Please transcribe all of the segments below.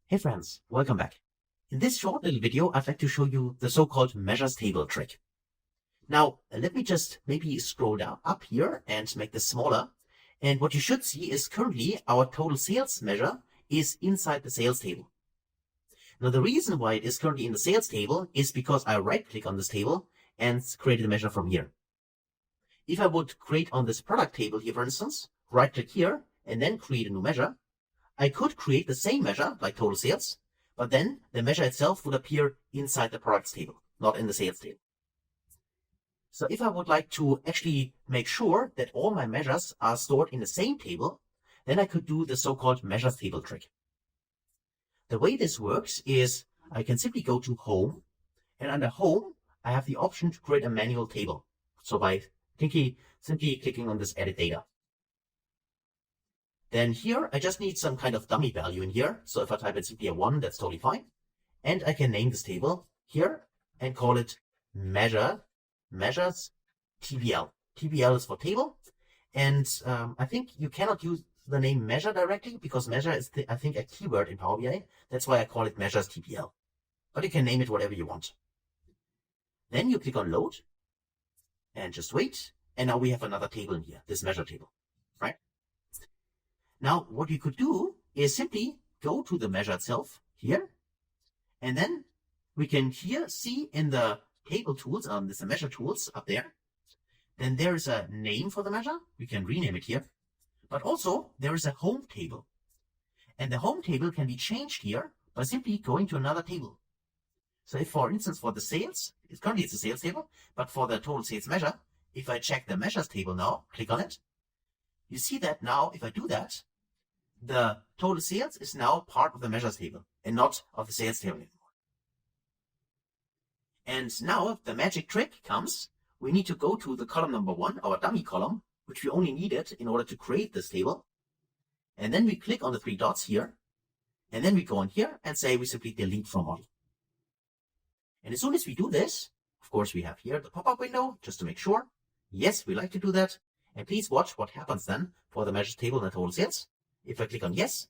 Hey friends, welcome back. In this short little video, I'd like to show you the so-called measures table trick. Now, let me just maybe scroll down up here and make this smaller. And what you should see is currently our total sales measure is inside the sales table. Now, the reason why it is currently in the sales table is because I right-click on this table and created a measure from here. If I would create on this product table here, for instance, right-click here and then create a new measure, I could create the same measure, like total sales, but then the measure itself would appear inside the products table, not in the sales table. So if I would like to actually make sure that all my measures are stored in the same table, then I could do the so-called measures table trick. The way this works is I can simply go to Home, and under Home, I have the option to create a manual table. So by simply clicking on this Edit Data. Then here, I just need some kind of dummy value in here. So if I type in simply a 1, that's totally fine. And I can name this table here and call it measures TBL. TBL is for table. And I think you cannot use the name measure directly because measure is, I think, a keyword in Power BI. That's why I call it measures TBL. But you can name it whatever you want. Then you click on Load and just wait. And now we have another table in here, this measure table, right? Now, what you could do is simply go to the measure itself here, and then we can here see in the table tools, there's the measure tools up there. Then there is a name for the measure. We can rename it here, but also there is a home table, and the home table can be changed here by simply going to another table. So if, for instance, for the sales, currently it's a sales table, but for the total sales measure, if I check the measures table now, click on it, you see that now if I do that, the total sales is now part of the measures table and not of the sales table anymore. And now the magic trick comes. We need to go to the column number 1, our dummy column, which we only needed in order to create this table. And then we click on the 3 dots here. And then we go in here and say we simply delete from model. And as soon as we do this, of course, we have here the pop-up window just to make sure. Yes, we like to do that. And please watch what happens then for the measures table and the total sales. If I click on yes,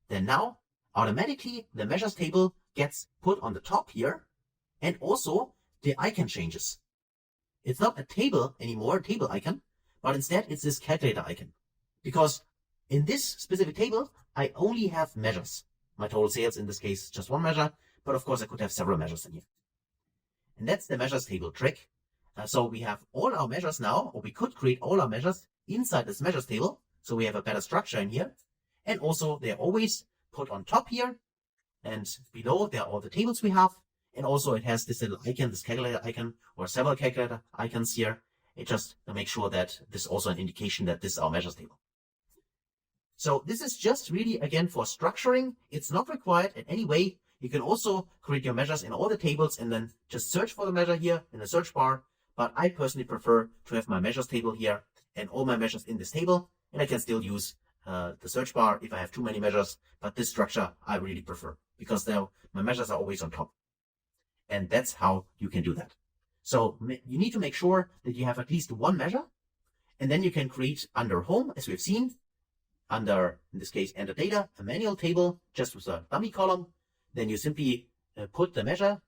then now automatically the measures table gets put on the top here, and also the icon changes. It's not a table anymore, a table icon, but instead it's this calculator icon. Because in this specific table, I only have measures. My total sales, in this case, just one measure, but of course I could have several measures in here. And that's the measures table trick. So we have all our measures now, or we could create all our measures inside this measures table. So we have a better structure in here. And also they're always put on top here. And below there are all the tables we have. And also it has this little icon, this calculator icon, or several calculator icons here. It just to make sure that this is also an indication that this is our measures table. So this is just really, again, for structuring. It's not required in any way. You can also create your measures in all the tables and then just search for the measure here in the search bar. But I personally prefer to have my measures table here and all my measures in this table. And I can still use the search bar if I have too many measures, but this structure I really prefer because now my measures are always on top. And that's how you can do that. So you need to make sure that you have at least one measure, and then you can create under Home, as we've seen, under, in this case, Enter Data, a manual table just with a dummy column. Then you simply put the measure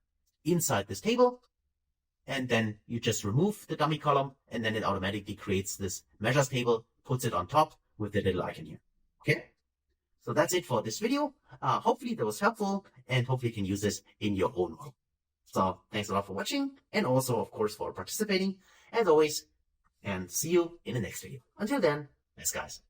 inside this table, and then you just remove the dummy column, and then it automatically creates this measures table, puts it on top with the little icon here. Okay? So that's it for this video. Hopefully that was helpful, and hopefully you can use this in your own model. So thanks a lot for watching, and also, of course, for participating, as always, and see you in the next video. Until then, thanks, guys.